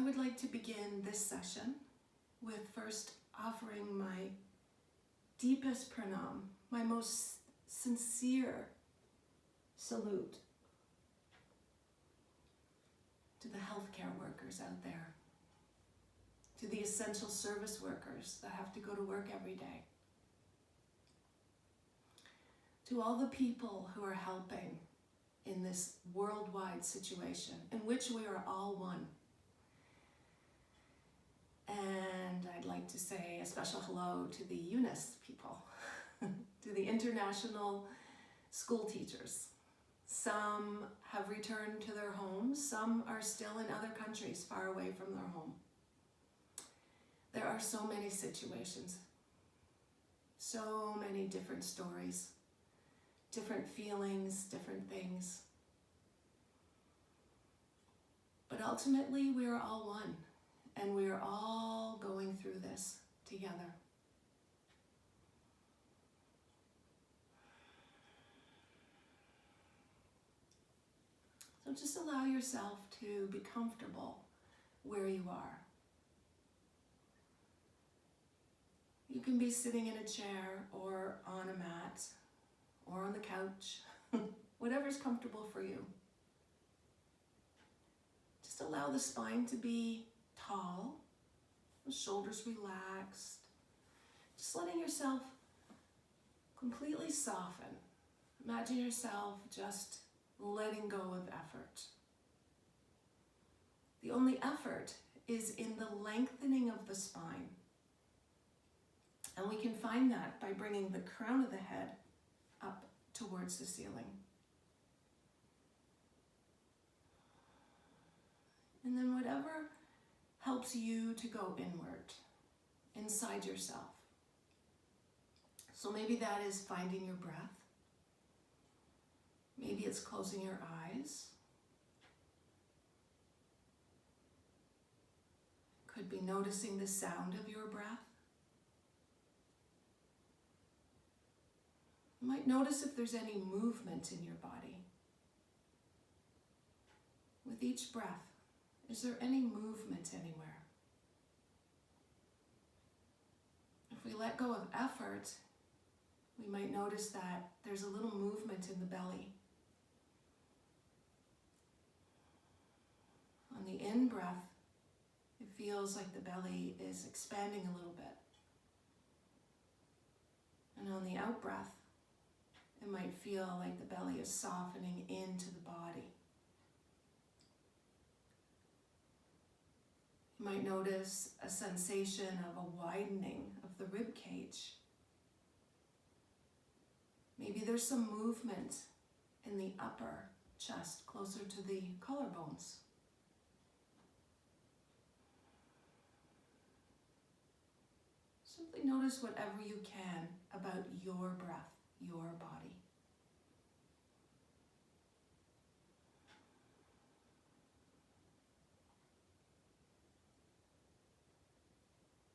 would like to begin this session with first offering my deepest pranam, my most sincere salute to the healthcare workers out there, to the essential service workers that have to go to work every day, to all the people who are helping in this worldwide situation in which we are all one. And I'd like to say a special hello to the UNIS people, to the international school teachers. Some have returned to their homes, some are still in other countries far away from their home. There are so many situations, so many different stories, different feelings, different things. But ultimately, we are all one, and we are all going through this together. So just allow yourself to be comfortable where you are. You can be sitting in a chair or on a mat or on the couch, whatever's comfortable for you. Just allow the spine to be tall, the shoulders relaxed, just letting yourself completely soften. Imagine yourself just letting go of effort. The only effort is in the lengthening of the spine. And we can find that by bringing the crown of the head up towards the ceiling. And then whatever helps you to go inward, inside yourself. So maybe that is finding your breath. Maybe it's closing your eyes. Could be noticing the sound of your breath. You might notice if there's any movement in your body. With each breath, is there any movement anywhere? If we let go of effort, we might notice that there's a little movement in the belly. On the in-breath, it feels like the belly is expanding a little bit. And on the out-breath, it might feel like the belly is softening into the body. You might notice a sensation of a widening of the rib cage. Maybe there's some movement in the upper chest, closer to the collarbones. Simply notice whatever you can about your breath, your body.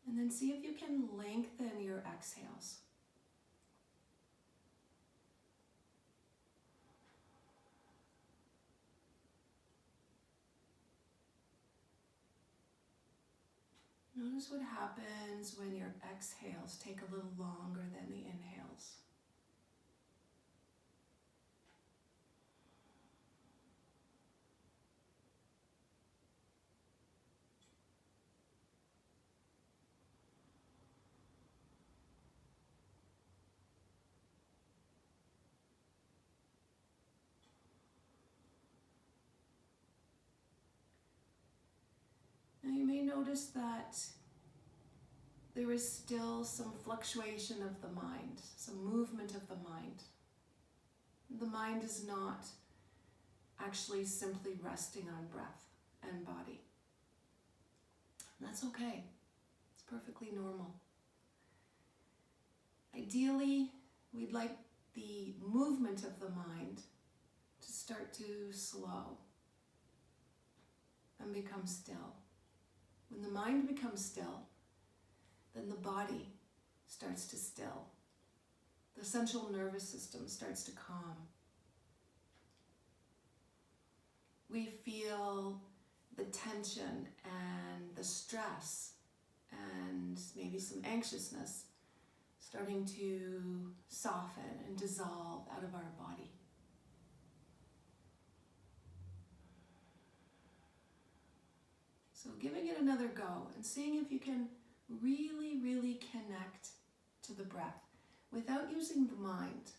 And then see if you can lengthen your exhales. Notice what happens when your exhales take a little longer than the inhales. Now you may notice that there is still some fluctuation of the mind, some movement of the mind. The mind is not actually simply resting on breath and body. And that's okay. It's perfectly normal. Ideally, we'd like the movement of the mind to start to slow and become still. When the mind becomes still, then the body starts to still. The central nervous system starts to calm. We feel the tension and the stress and maybe some anxiousness starting to soften and dissolve out of our body. So giving it another go and seeing if you can really, really connect to the breath without using the mind.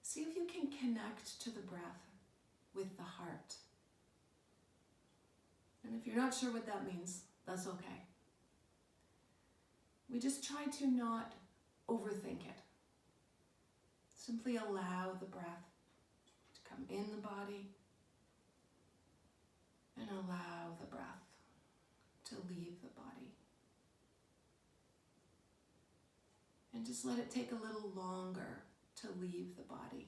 See if you can connect to the breath with the heart. And if you're not sure what that means, that's okay. We just try to not overthink it. Simply allow the breath to come in the body and allow the breath to leave the body. And just let it take a little longer to leave the body.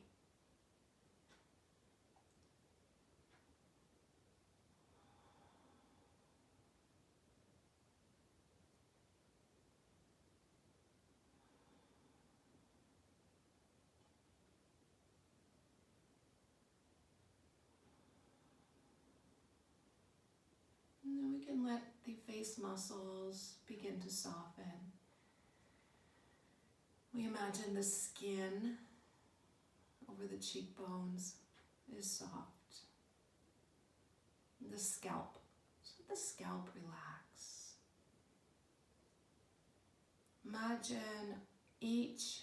And then we can let the face muscles begin to soften. We imagine the skin over the cheekbones is soft. The scalp, so let the scalp relax. Imagine each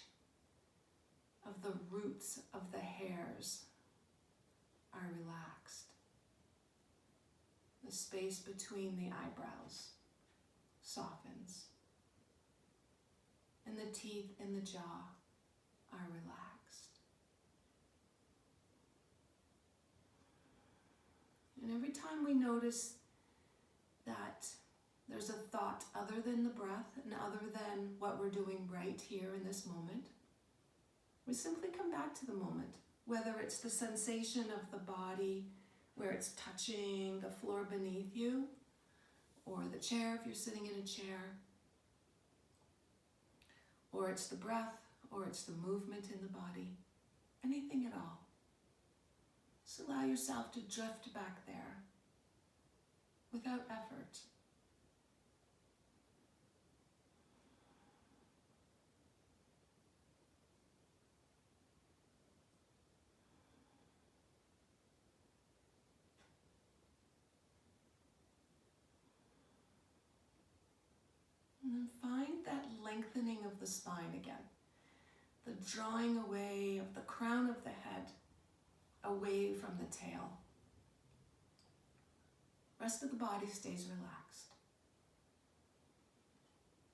of the roots of the hairs are relaxed. The space between the eyebrows softens. And the teeth in the jaw are relaxed. And every time we notice that there's a thought other than the breath and other than what we're doing right here in this moment, we simply come back to the moment, whether it's the sensation of the body where it's touching the floor beneath you, or the chair if you're sitting in a chair, or it's the breath, or it's the movement in the body, anything at all. Just allow yourself to drift back there without effort. And then find that lengthening of the spine again. The drawing away of the crown of the head away from the tail. Rest of the body stays relaxed.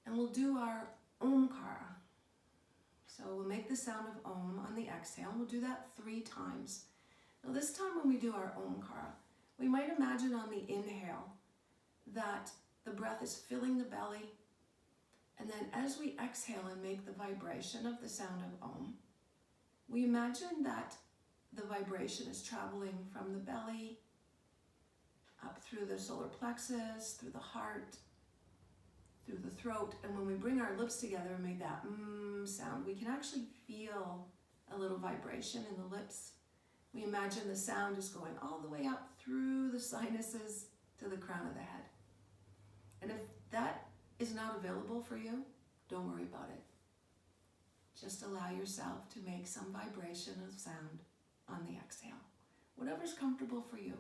And we'll do our Omkara. So we'll make the sound of Om on the exhale. We'll do that 3 times. Now this time when we do our Omkara, we might imagine on the inhale that the breath is filling the belly. And then as we exhale and make the vibration of the sound of Om, we imagine that the vibration is traveling from the belly, up through the solar plexus, through the heart, through the throat. And when we bring our lips together and make that sound, we can actually feel a little vibration in the lips. We imagine the sound is going all the way up through the sinuses to the crown of the head. And if that is not available for you, don't worry about it. Just allow yourself to make some vibration of sound on the exhale. Whatever's comfortable for you.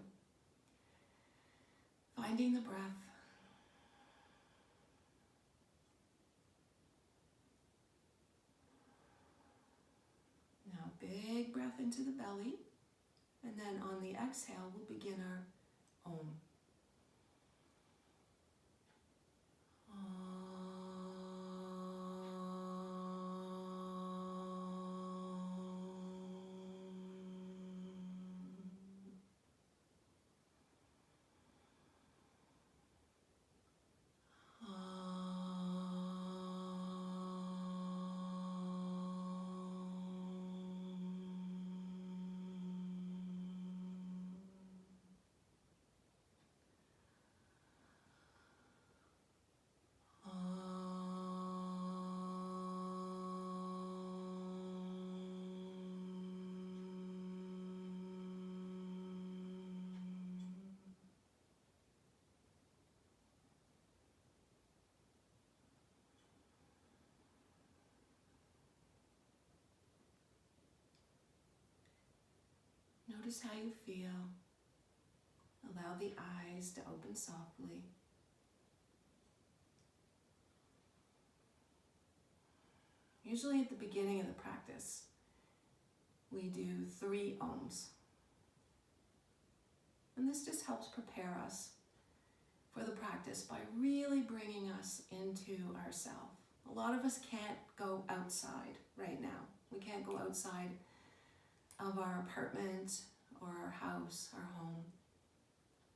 Finding the breath. Now big breath into the belly. And then on the exhale, we'll begin our Om. Notice how you feel. Allow the eyes to open softly. Usually at the beginning of the practice, we do 3 ohms. And this just helps prepare us for the practice by really bringing us into ourself. A lot of us can't go outside right now. We can't go outside of our apartment or our house, our home.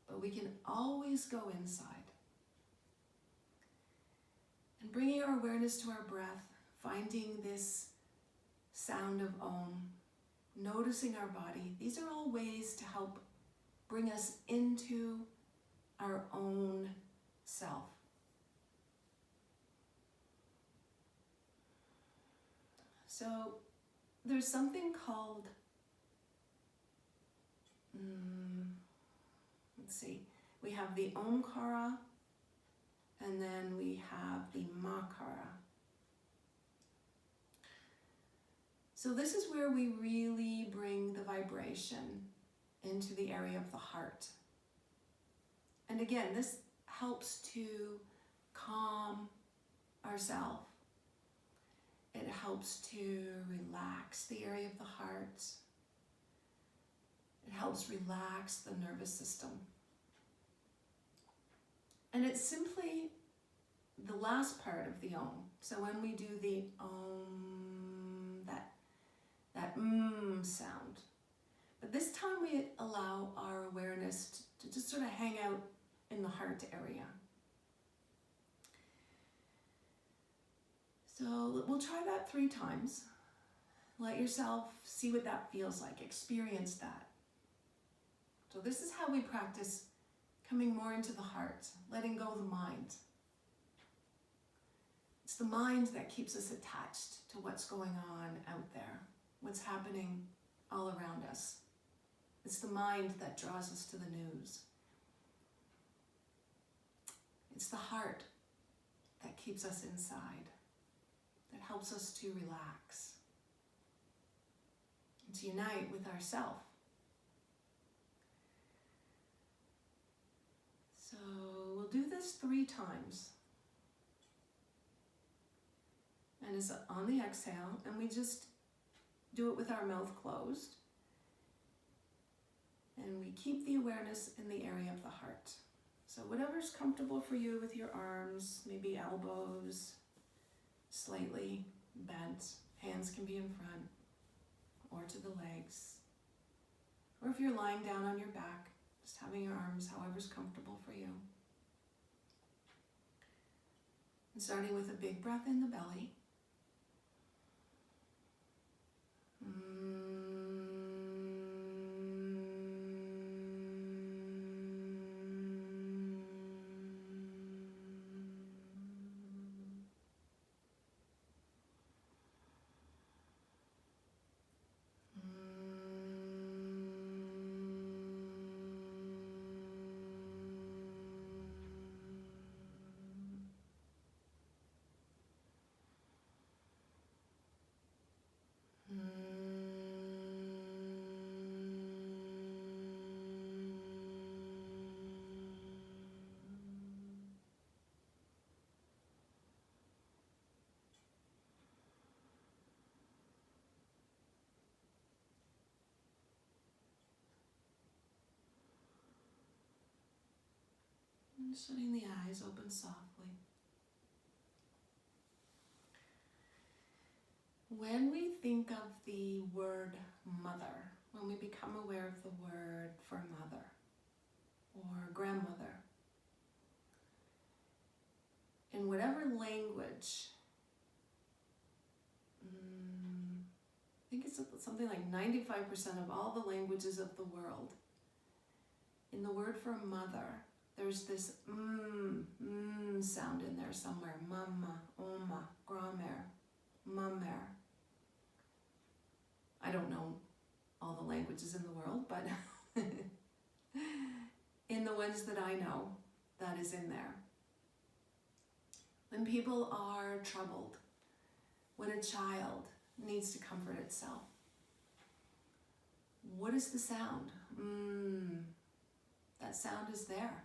But we can always go inside. And bringing our awareness to our breath, finding this sound of Om, noticing our body, these are all ways to help bring us into our own self. So there's something called, let's see, we have the Omkara and then we have the Makara. So this is where we really bring the vibration into the area of the heart. And again, this helps to calm ourselves. It helps to relax the area of the heart. It helps relax the nervous system. And it's simply the last part of the Om. So when we do the Om, that sound. But this time we allow our awareness to just sort of hang out in the heart area. So we'll try that 3 times. Let yourself see what that feels like, experience that. So this is how we practice coming more into the heart, letting go of the mind. It's the mind that keeps us attached to what's going on out there, what's happening all around us. It's the mind that draws us to the news. It's the heart that keeps us inside, that helps us to relax, and to unite with ourself. So we'll do this 3 times. And it's on the exhale, and we just do it with our mouth closed. And we keep the awareness in the area of the heart. So whatever's comfortable for you with your arms, maybe elbows slightly bent, hands can be in front or to the legs. Or if you're lying down on your back, just having your arms however's comfortable for you. And starting with a big breath in the belly. And shutting the eyes open softly. When we think of the word mother, when we become aware of the word for mother or grandmother, in whatever language, I think it's something like 95% of all the languages of the world, in the word for mother, there's this sound in there somewhere. Mama, oma, grand-mère, ma-mère. I don't know all the languages in the world, but in the ones that I know, that is in there. When people are troubled, when a child needs to comfort itself, What is the sound? That sound is there.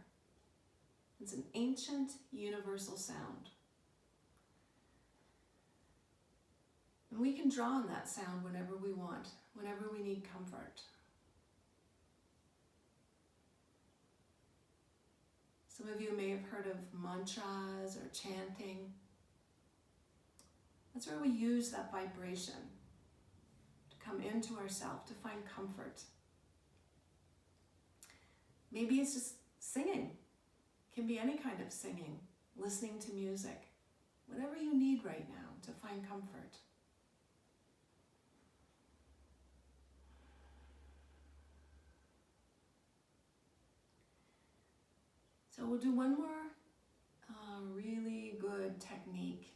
It's an ancient universal sound. And we can draw on that sound whenever we want, whenever we need comfort. Some of you may have heard of mantras or chanting. That's where we use that vibration to come into ourselves, to find comfort. Maybe it's just singing. It can be any kind of singing, listening to music, whatever you need right now to find comfort. So we'll do one more really good technique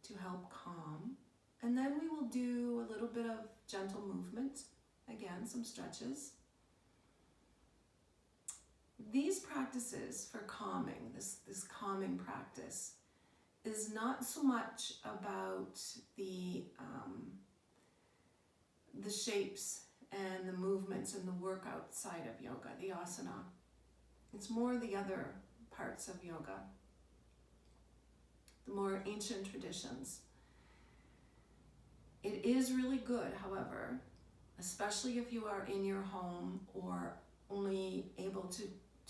to help calm. And then we will do a little bit of gentle movement. Again, some stretches. These practices for calming, this calming practice, is not so much about the shapes and the movements and the workout side of yoga, the asana. It's more the other parts of yoga, the more ancient traditions. It is really good, however, especially if you are in your home or only able to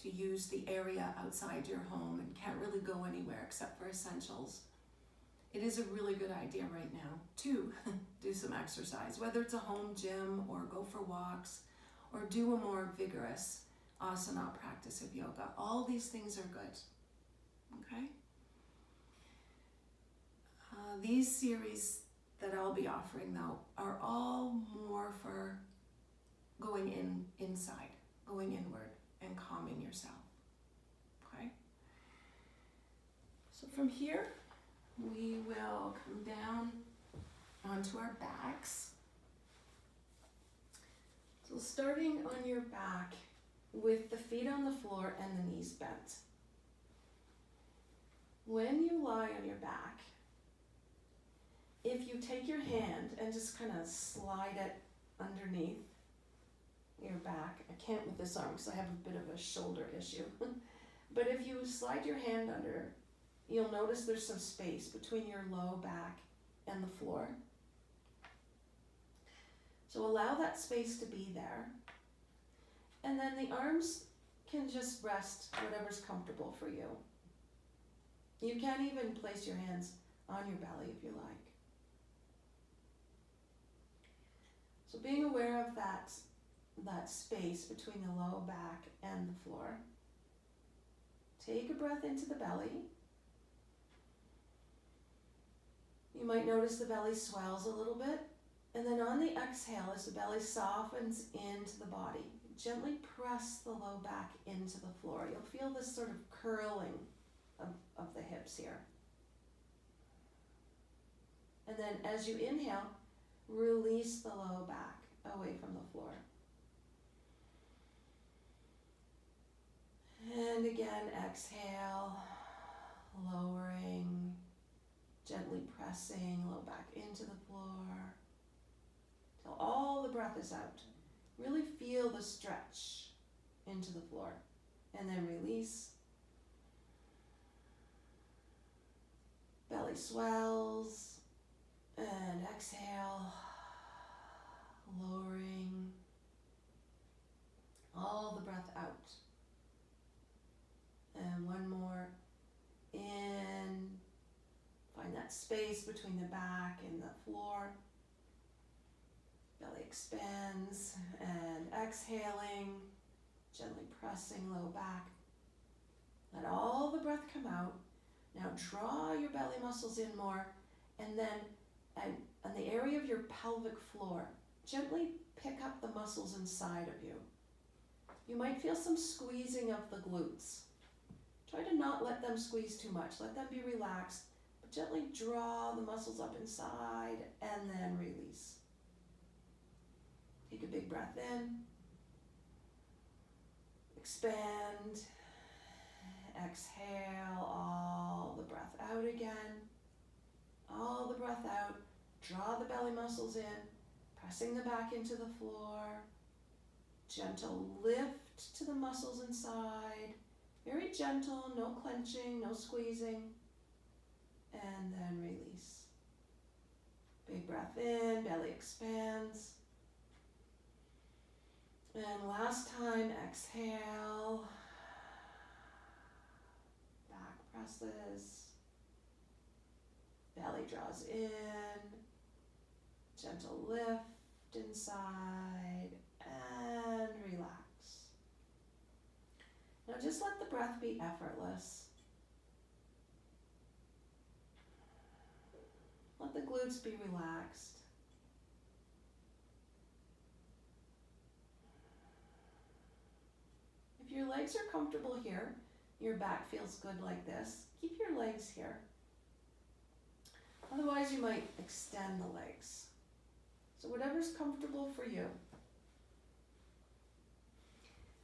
use the area outside your home and can't really go anywhere except for essentials. It is a really good idea right now to do some exercise, whether it's a home gym or go for walks or do a more vigorous asana practice of yoga. All these things are good, okay? These series that I'll be offering, though, are all more for going inside, going inward and calming yourself, okay? So from here, we will come down onto our backs. So starting on your back with the feet on the floor and the knees bent. When you lie on your back, if you take your hand and just kind of slide it underneath your back, I can't with this arm because I have a bit of a shoulder issue, but if you slide your hand under, you'll notice there's some space between your low back and the floor. So allow that space to be there. And then the arms can just rest whatever's comfortable for you. You can even place your hands on your belly if you like. So being aware of that space between the low back and the floor. Take a breath into the belly. You might notice the belly swells a little bit. And then on the exhale, as the belly softens into the body, gently press the low back into the floor. You'll feel this sort of curling of the hips here. And then as you inhale, release the low back away from the floor. And again, exhale, lowering, gently pressing low back into the floor till all the breath is out. Really feel the stretch into the floor. And then release. Belly swells. And exhale. Lowering. All the breath out. And one more. In. Find that space between the back and the floor. Belly expands, and exhaling, gently pressing low back. Let all the breath come out. Now draw your belly muscles in more, and then on the area of your pelvic floor, gently pick up the muscles inside of you. You might feel some squeezing of the glutes. Try to not let them squeeze too much. Let them be relaxed, but gently draw the muscles up inside and then release. Take a big breath in, expand, exhale all the breath out again, all the breath out, draw the belly muscles in, pressing the back into the floor, Gentle lift to the muscles inside. Very gentle, no clenching, no squeezing. And then release. Big breath in, belly expands. And last time, exhale. Back presses. Belly draws in. Gentle lift inside and relax. Now just let the breath be effortless. Let the glutes be relaxed. If your legs are comfortable here, your back feels good like this, keep your legs here. Otherwise, you might extend the legs. So whatever's comfortable for you.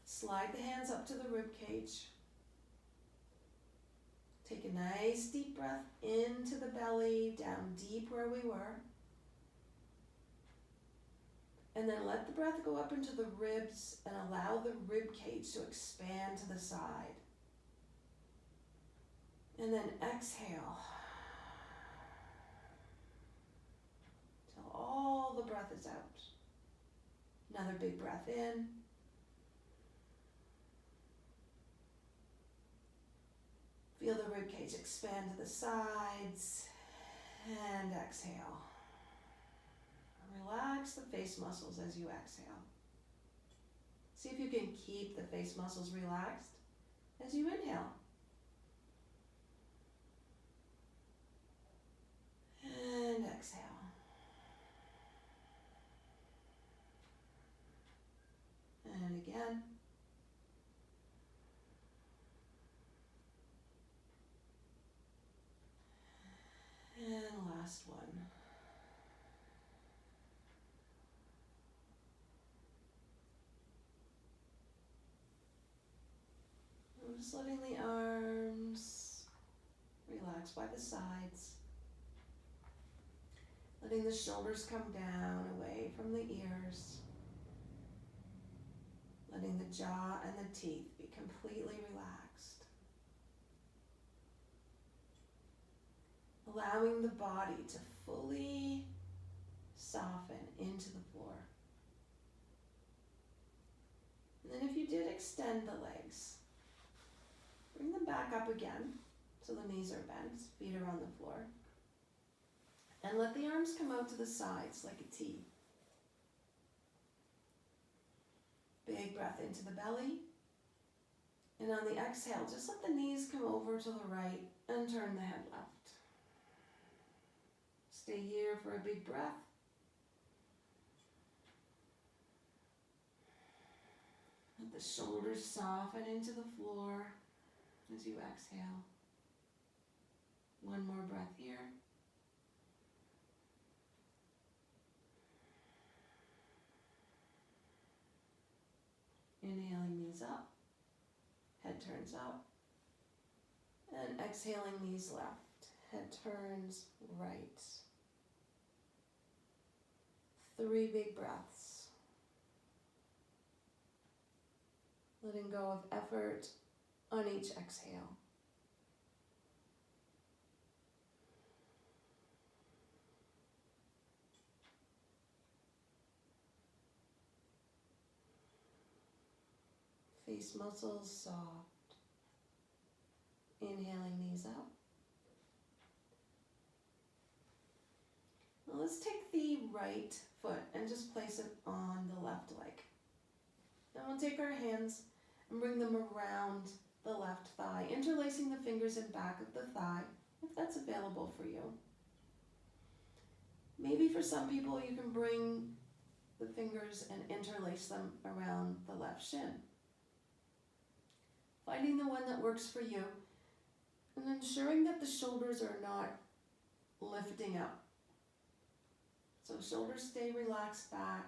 Slide the hands up to the rib cage. Take a nice deep breath into the belly, down deep where we were. And then let the breath go up into the ribs and allow the rib cage to expand to the side. And then exhale. Till all the breath is out. Another big breath in. Feel the rib cage expand to the sides. And exhale. Relax the face muscles as you exhale. See if you can keep the face muscles relaxed as you inhale. And exhale. And again. And last one. I'm just letting the arms relax by the sides. Letting the shoulders come down away from the ears. Letting the jaw and the teeth be completely relaxed. Allowing the body to fully soften into the floor. And then if you did extend the legs, bring them back up again so the knees are bent, feet are on the floor. And let the arms come out to the sides like a T. Big breath into the belly. And on the exhale, just let the knees come over to the right and turn the head left. Stay here for a big breath. Let the shoulders soften into the floor as you exhale. One more breath here. Inhaling, knees up, head turns up, and exhaling, knees left, head turns right. 3 big breaths. Letting go of effort on each exhale. Face muscles soft. Inhaling, knees up. Now let's take the right foot and just place it on the left leg. Then we'll take our hands and bring them around the left thigh, interlacing the fingers in back of the thigh, if that's available for you. Maybe for some people you can bring the fingers and interlace them around the left shin. Finding the one that works for you and ensuring that the shoulders are not lifting up. So shoulders stay relaxed back.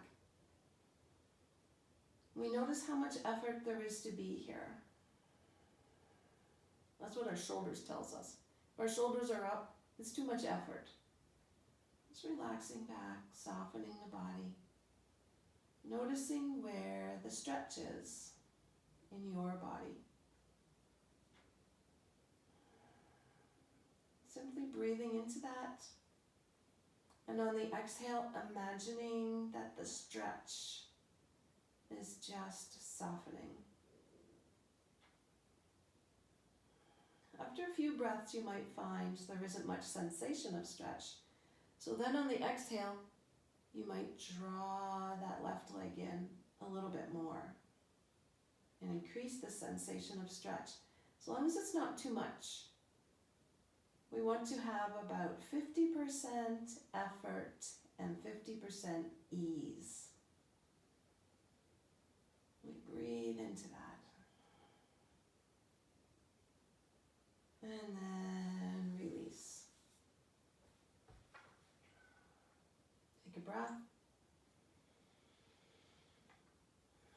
We notice how much effort there is to be here. That's what our shoulders tells us. If our shoulders are up, it's too much effort. Just relaxing back, softening the body. noticing where the stretch is in your body. Simply breathing into that. And on the exhale, imagining that the stretch is just softening. After a few breaths, you might find there isn't much sensation of stretch. So then on the exhale, you might draw that left leg in a little bit more and increase the sensation of stretch, as long as it's not too much. We want to have about 50% effort and 50% ease. We breathe into that. And then release. Take a breath.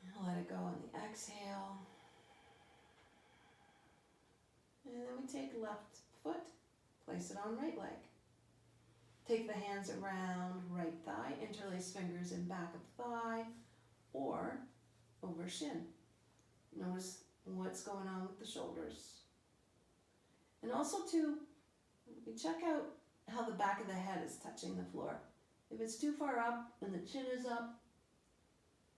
And let it go on the exhale. And then we take left foot, place it on right leg. Take the hands around right thigh, interlace fingers in back of thigh or over shin. Notice what's going on with the shoulders. And also too, we check out how the back of the head is touching the floor. If it's too far up and the chin is up,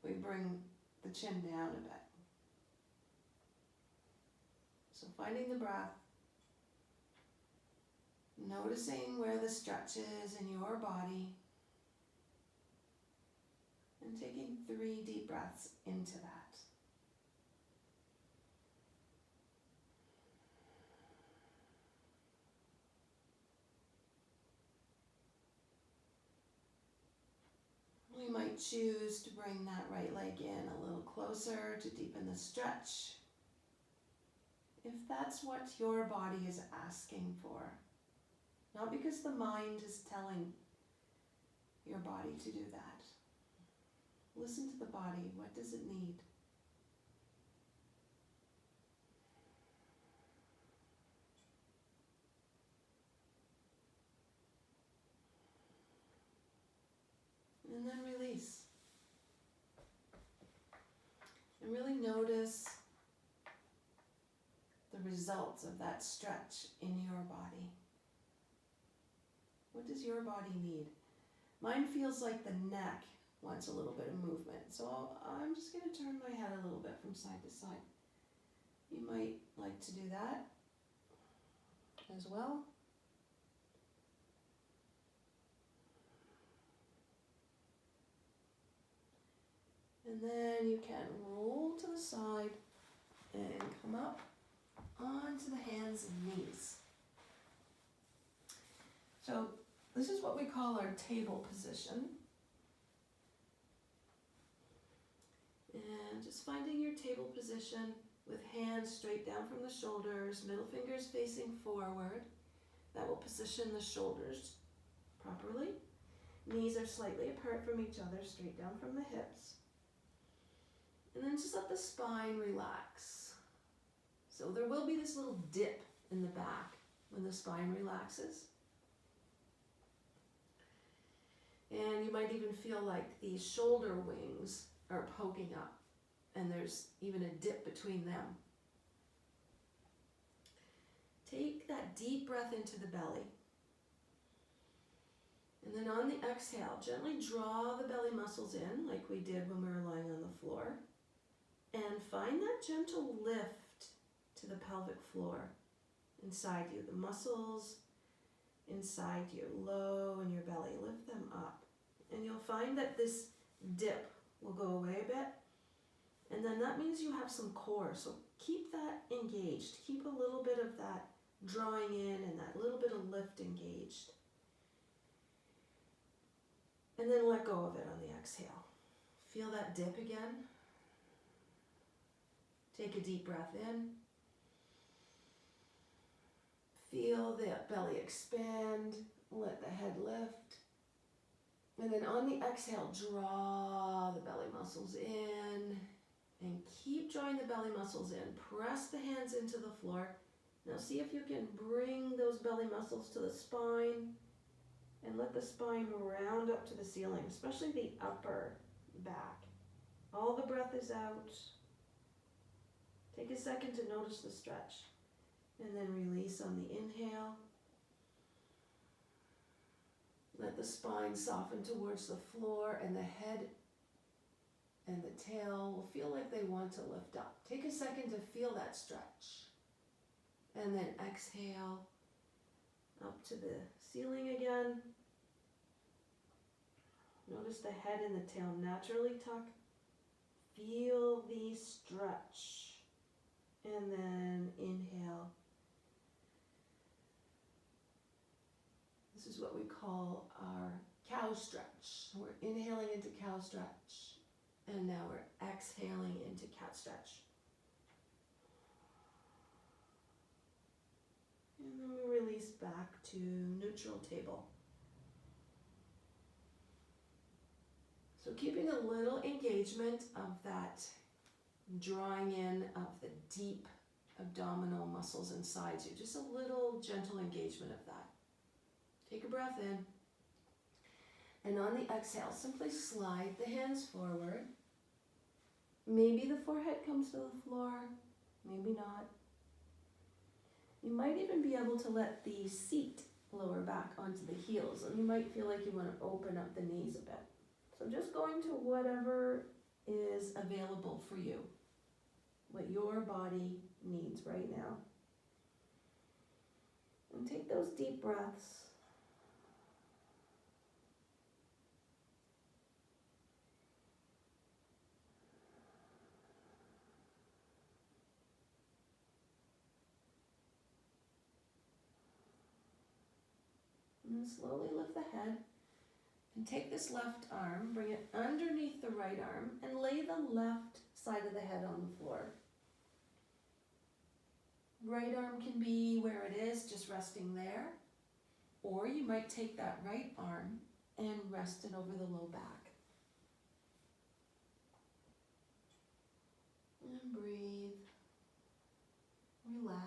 we bring the chin down a bit. So finding the breath, noticing where the stretch is in your body, and taking 3 deep breaths into that. We might choose to bring that right leg in a little closer to deepen the stretch, if that's what your body is asking for. Not because the mind is telling your body to do that. Listen to the body. What does it need? And then release. And really notice the results of that stretch in your body. What does your body need? Mine feels like the neck wants a little bit of movement. So I'm just going to turn my head a little bit from side to side. You might like to do that as well. And then you can roll to the side and come up onto the hands and knees. So this is what we call our table position. And just finding your table position with hands straight down from the shoulders, middle fingers facing forward. That will position the shoulders properly. Knees are slightly apart from each other, straight down from the hips. And then just let the spine relax. So there will be this little dip in the back when the spine relaxes. And you might even feel like the shoulder wings are poking up, and there's even a dip between them. Take that deep breath into the belly. And then on the exhale, gently draw the belly muscles in like we did when we were lying on the floor. And find that gentle lift to the pelvic floor inside you. The muscles inside you, low in your belly, lift them up. And you'll find that this dip will go away a bit. And then that means you have some core. So keep that engaged. Keep a little bit of that drawing in and that little bit of lift engaged. And then let go of it on the exhale. Feel that dip again. Take a deep breath in. Feel the belly expand. Let the head lift. And then on the exhale, draw the belly muscles in. And keep drawing the belly muscles in. Press the hands into the floor. Now see if you can bring those belly muscles to the spine. And let the spine round up to the ceiling, especially the upper back. All the breath is out. Take a second to notice the stretch. And then release on the inhale. Let the spine soften towards the floor, and the head and the tail will feel like they want to lift up. Take a second to feel that stretch. And then exhale up to the ceiling again. Notice the head and the tail naturally tuck. Feel the stretch. And then inhale. This is what we call our cow stretch. We're inhaling into cow stretch. And now we're exhaling into cat stretch. And then we release back to neutral table. So keeping a little engagement of that drawing in of the deep abdominal muscles inside you. Just a little gentle engagement of that. Take a breath in. And on the exhale, simply slide the hands forward. Maybe the forehead comes to the floor, maybe not. You might even be able to let the seat lower back onto the heels, and you might feel like you want to open up the knees a bit. So just going to whatever is available for you, what your body needs right now. And take those deep breaths. And then slowly lift the head. And take this left arm, bring it underneath the right arm, and lay the left side of the head on the floor. Right arm can be where it is, just resting there. Or you might take that right arm and rest it over the low back. And breathe. Relax.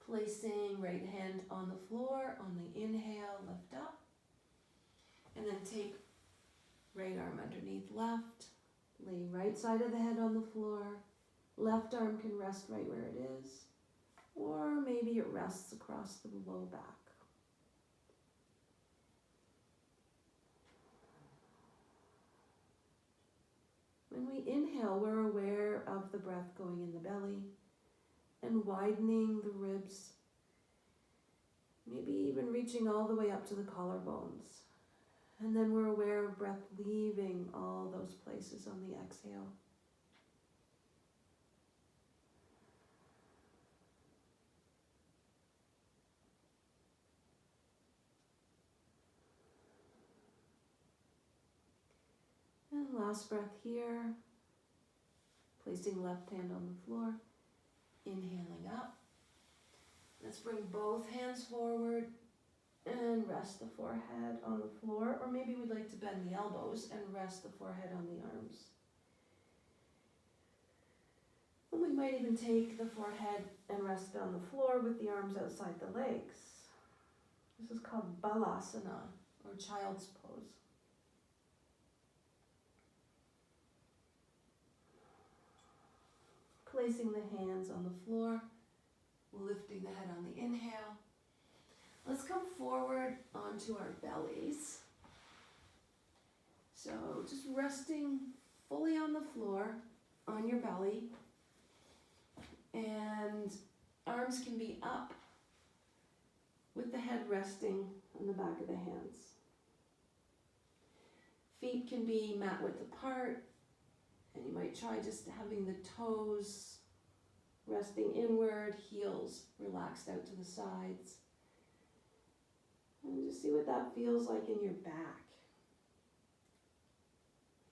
Placing right hand on the floor, on the inhale, lift up. And then take right arm underneath left. Lay right side of the head on the floor. Left arm can rest right where it is. Or maybe it rests across the low back. When we inhale, we're aware of the breath going in the belly and widening the ribs, maybe even reaching all the way up to the collarbones. And then we're aware of breath leaving all those places on the exhale. And last breath here, placing left hand on the floor. Inhaling up. Let's bring both hands forward and rest the forehead on the floor, or maybe we'd like to bend the elbows and rest the forehead on the arms. And we might even take the forehead and rest it on the floor with the arms outside the legs. This is called Balasana, or child's pose. Placing the hands on the floor, lifting the head on the inhale. Let's come forward onto our bellies. So just resting fully on the floor, on your belly. And arms can be up with the head resting on the back of the hands. Feet can be mat width apart. And you might try just having the toes resting inward, heels relaxed out to the sides. And just see what that feels like in your back.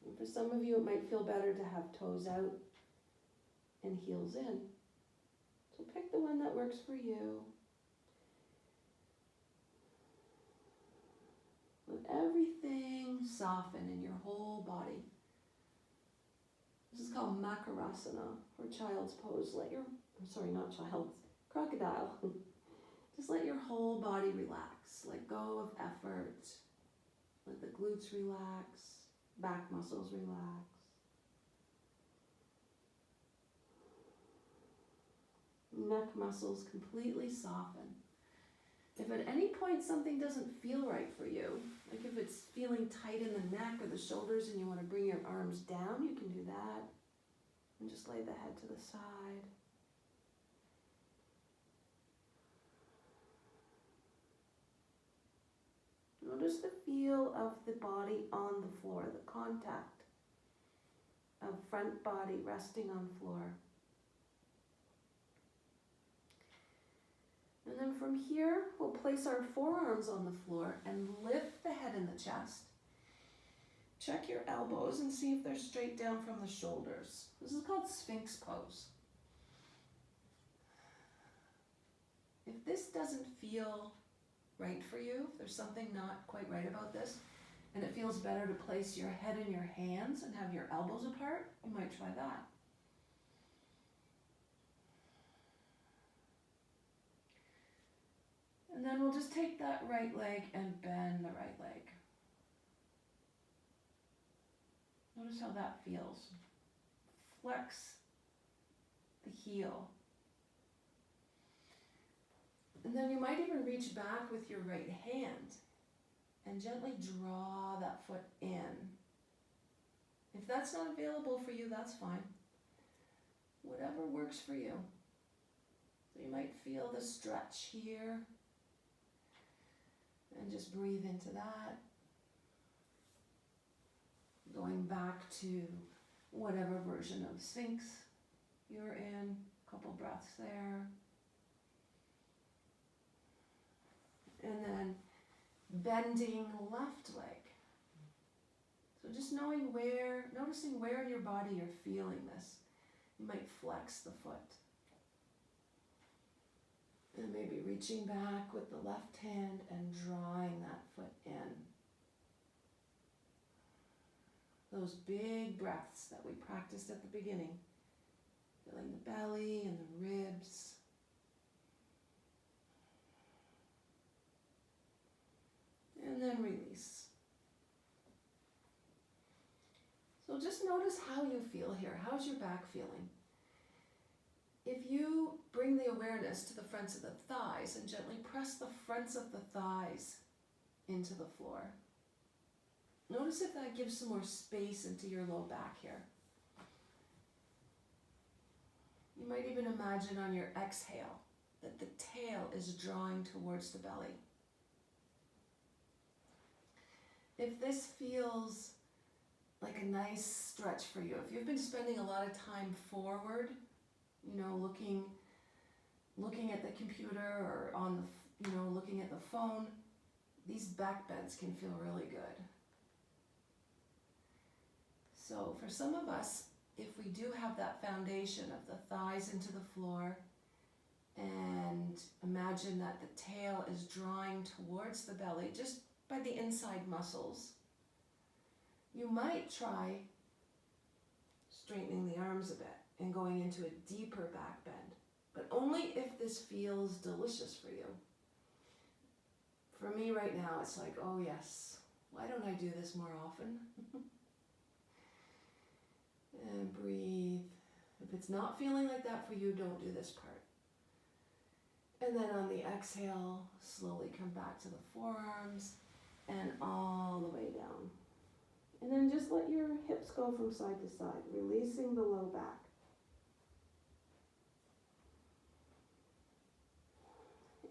And for some of you, it might feel better to have toes out and heels in. So pick the one that works for you. Let everything soften in your whole body. This is called Makarasana, or child's pose. Not child's, crocodile. Just let your whole body relax. Let go of effort. Let the glutes relax, back muscles relax. Neck muscles completely soften. If at any point something doesn't feel right for you, like if it's feeling tight in the neck or the shoulders and you want to bring your arms down, you can do that. And just lay the head to the side. Notice the feel of the body on the floor, the contact of front body resting on floor. And then from here, we'll place our forearms on the floor and lift the head and the chest. Check your elbows and see if they're straight down from the shoulders. This is called Sphinx pose. If this doesn't feel right for you, if there's something not quite right about this, and it feels better to place your head in your hands and have your elbows apart, you might try that. And then we'll just take that right leg and bend the right leg. Notice how that feels. Flex the heel. And then you might even reach back with your right hand and gently draw that foot in. If that's not available for you, that's fine. Whatever works for you. So you might feel the stretch here. And just breathe into that. Going back to whatever version of Sphinx you're in. A couple breaths there. And then bending left leg. So just noticing where in your body you're feeling this. You might flex the foot. And maybe reaching back with the left hand and drawing that foot in. Those big breaths that we practiced at the beginning. Filling the belly and the ribs. And then release. So just notice how you feel here. How's your back feeling? If you bring the awareness to the fronts of the thighs and gently press the fronts of the thighs into the floor. Notice if that gives some more space into your low back here. You might even imagine on your exhale that the tail is drawing towards the belly. If this feels like a nice stretch for you, if you've been spending a lot of time forward, looking at the computer or looking at the phone, these back bends can feel really good. So for some of us, if we do have that foundation of the thighs into the floor and imagine that the tail is drawing towards the belly just by the inside muscles, you might try straightening the arms a bit and going into a deeper back bend, but only if this feels delicious for you. For me right now, it's like, oh yes, why don't I do this more often? And breathe. If it's not feeling like that for you, don't do this part. And then on the exhale, slowly come back to the forearms and all the way down. And then just let your hips go from side to side, releasing the low back.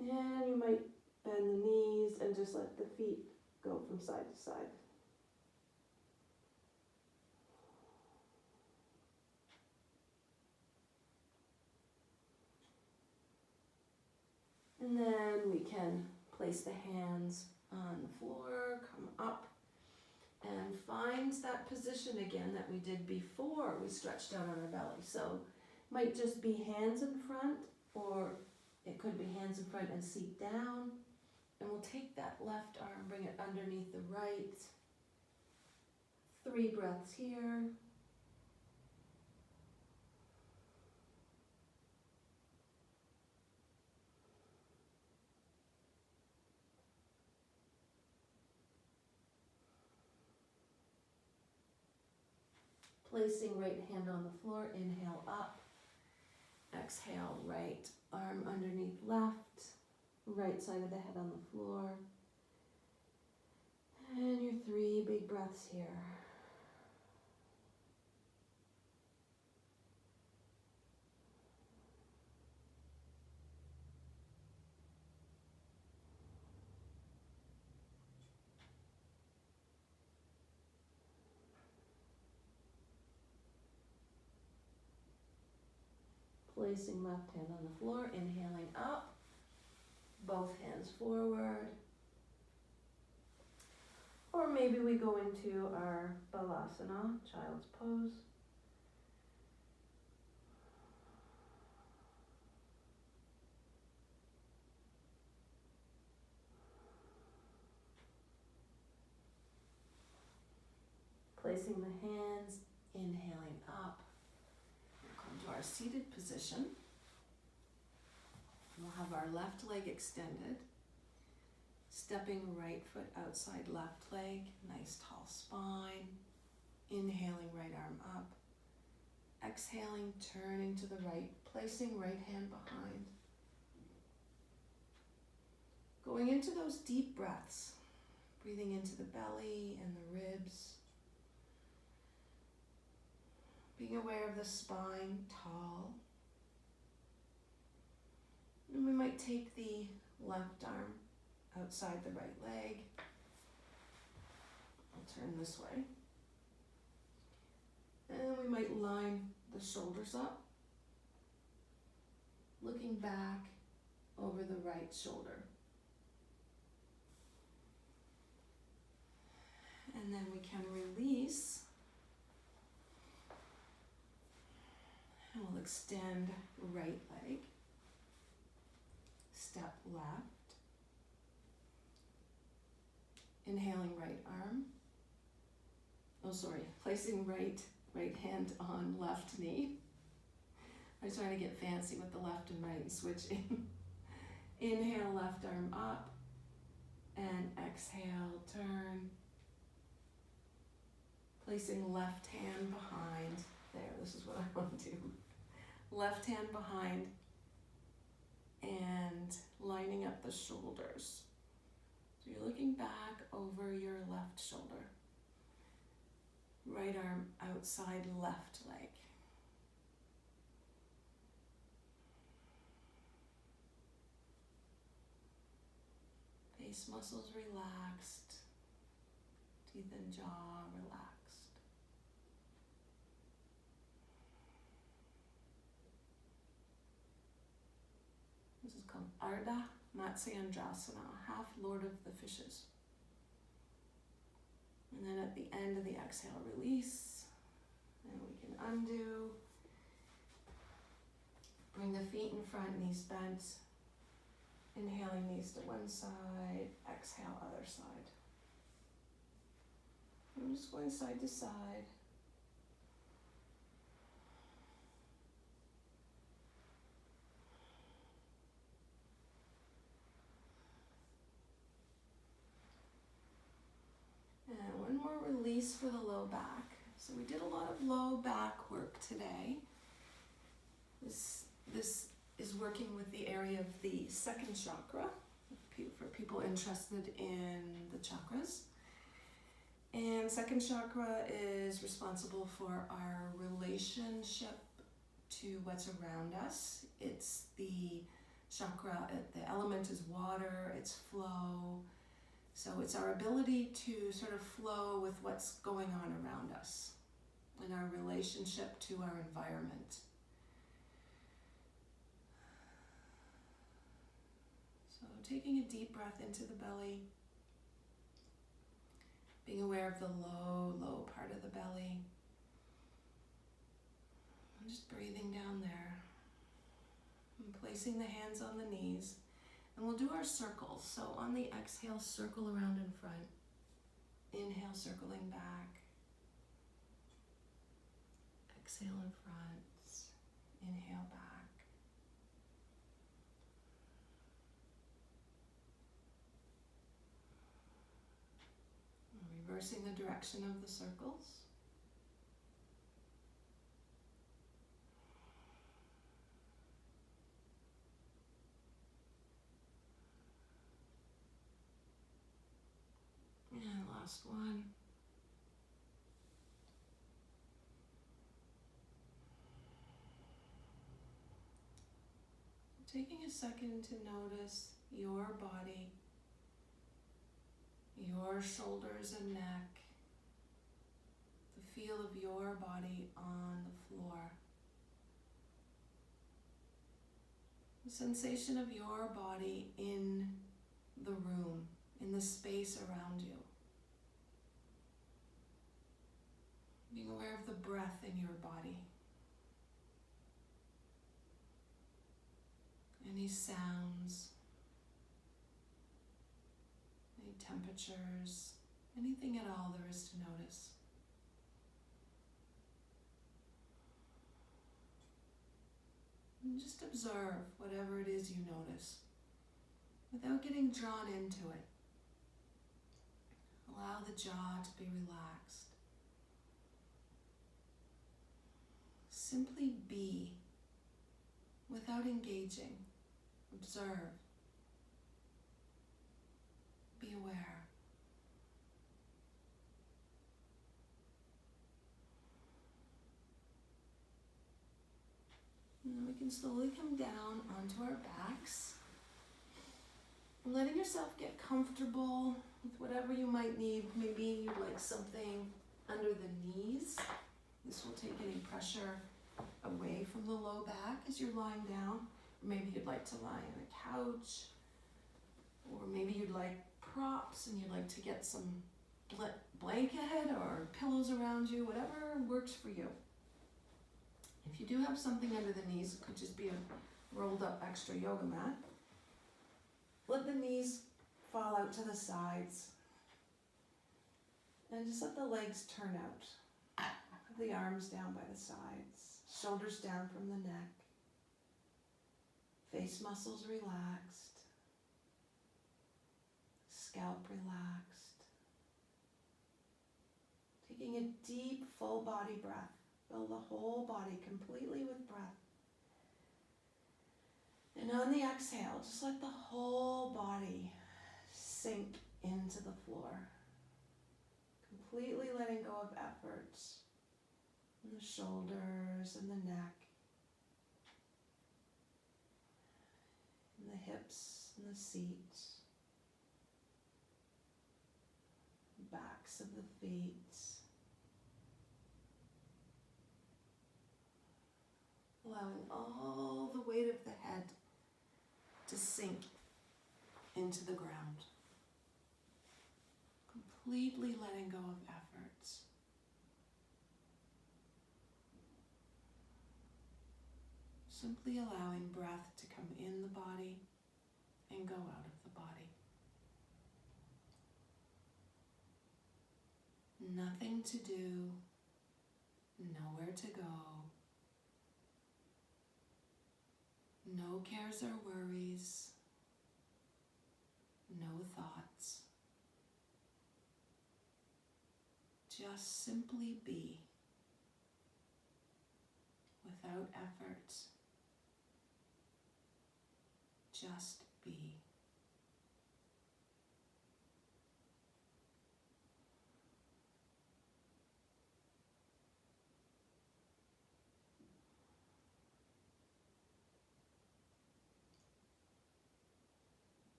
And you might bend the knees and just let the feet go from side to side. And then we can place the hands on the floor, come up, and find that position again that we did before we stretched out on our belly. So it might just be hands in front, or it could be hands in front and seat down. And we'll take that left arm, bring it underneath the right. 3 breaths here. Placing right hand on the floor, inhale up. Exhale, right arm underneath left, right side of the head on the floor. And your 3 big breaths here. Placing left hand on the floor, inhaling up, both hands forward. Or maybe we go into our Balasana, child's pose. Placing the hands, inhaling up. We'll come to our seated position. We'll have our left leg extended. Stepping right foot outside left leg, nice tall spine. Inhaling, right arm up. Exhaling, turning to the right, placing right hand behind. Going into those deep breaths, breathing into the belly and the ribs. Being aware of the spine, tall. And we might take the left arm outside the right leg. I'll turn this way. And we might line the shoulders up, looking back over the right shoulder. And then we can release. And we'll extend right leg, step left. Inhaling right arm. Placing right hand on left knee. I was trying to get fancy with the left and right and switching. Inhale, left arm up, and exhale, turn. Placing left hand behind. There, this is what I want to do. Left hand behind, and lining up the shoulders. So you're looking back over your left shoulder. Right arm outside left leg. Face muscles relaxed. Teeth and jaw relaxed. This is called Ardha Matsyendrasana, half Lord of the Fishes. And then at the end of the exhale, release. And we can undo. Bring the feet in front, knees bent. Inhaling, knees to one side. Exhale, other side. I'm just going side to side. And one more release for the low back. So we did a lot of low back work today. This is working with the area of the second chakra, for people interested in the chakras. And second chakra is responsible for our relationship to what's around us. It's the chakra, the element is water, it's flow. So it's our ability to sort of flow with what's going on around us and our relationship to our environment. So taking a deep breath into the belly, being aware of the low part of the belly. And just breathing down there. And placing the hands on the knees. And we'll do our circles. So on the exhale, circle around in front. Inhale, circling back. Exhale in front. Inhale back. And reversing the direction of the circles. Last one. Taking a second to notice your body, your shoulders and neck, the feel of your body on the floor, the sensation of your body in the room, in the space around you. Being aware of the breath in your body. Any sounds, any temperatures, anything at all there is to notice. And just observe whatever it is you notice without getting drawn into it. Allow the jaw to be relaxed. Simply be without engaging. Observe. Be aware. And then we can slowly come down onto our backs. And letting yourself get comfortable with whatever you might need. Maybe you'd like something under the knees. This will take any pressure away from the low back as you're lying down. Or maybe you'd like to lie on a couch. Or maybe you'd like props and you'd like to get some blanket or pillows around you, whatever works for you. If you do have something under the knees, it could just be a rolled up extra yoga mat. Let the knees fall out to the sides. And just let the legs turn out. The arms down by the sides. Shoulders down from the neck. Face muscles relaxed. Scalp relaxed. Taking a deep, full body breath. Fill the whole body completely with breath. And on the exhale, just let the whole body sink into the floor. Completely letting go of effort in the shoulders and the neck, and the hips and the seat, backs of the feet. Allowing all the weight of the head to sink into the ground. Completely letting go of efforts. Simply allowing breath to come in the body and go out of the body. Nothing to do, nowhere to go. No cares or worries, no thoughts. Just simply be, without effort. Just be.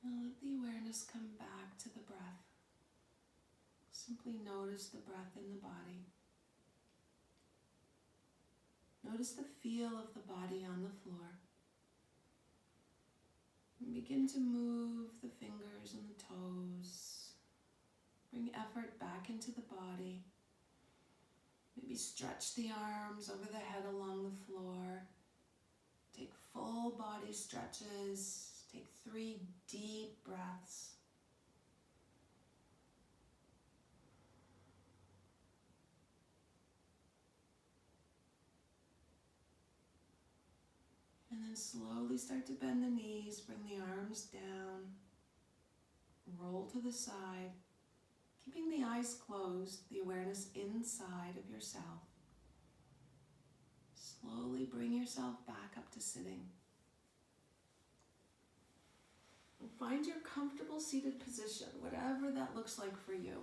Now let the awareness come back to the breath. Simply notice the breath in the body. Notice the feel of the body on the floor. And begin to move the fingers and the toes. Bring effort back into the body. Maybe stretch the arms over the head along the floor. Take full body stretches take 3 deep breaths. And then slowly start to bend the knees, bring the arms down, roll to the side, keeping the eyes closed, the awareness inside of yourself. Slowly bring yourself back up to sitting. And find your comfortable seated position, whatever that looks like for you.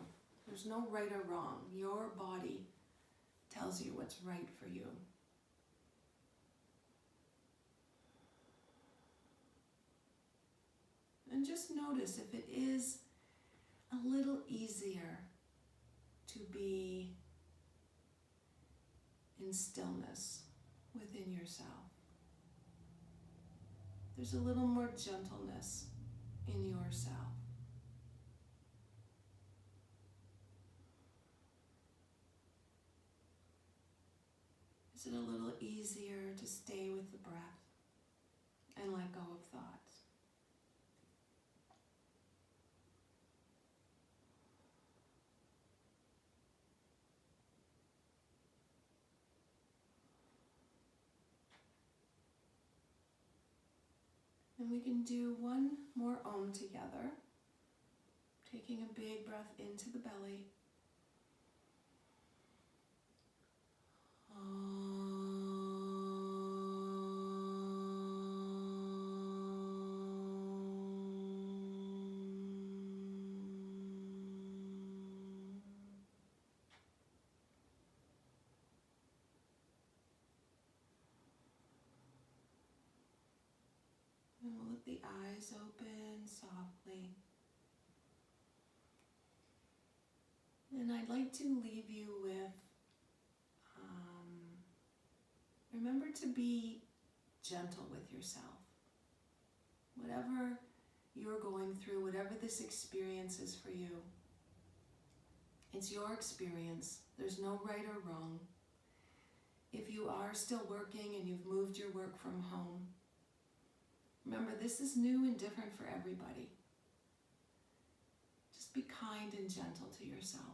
There's no right or wrong. Your body tells you what's right for you. And just notice if it is a little easier to be in stillness within yourself. There's a little more gentleness in yourself. Is it a little easier to stay with the breath and let go of thoughts? And we can do one more Om together, taking a big breath into the belly. And we'll let the eyes open softly. And I'd like to leave you with, remember to be gentle with yourself. Whatever you're going through, whatever this experience is for you, it's your experience. There's no right or wrong. If you are still working and you've moved your work from home, remember this is new and different for everybody. Just be kind and gentle to yourself.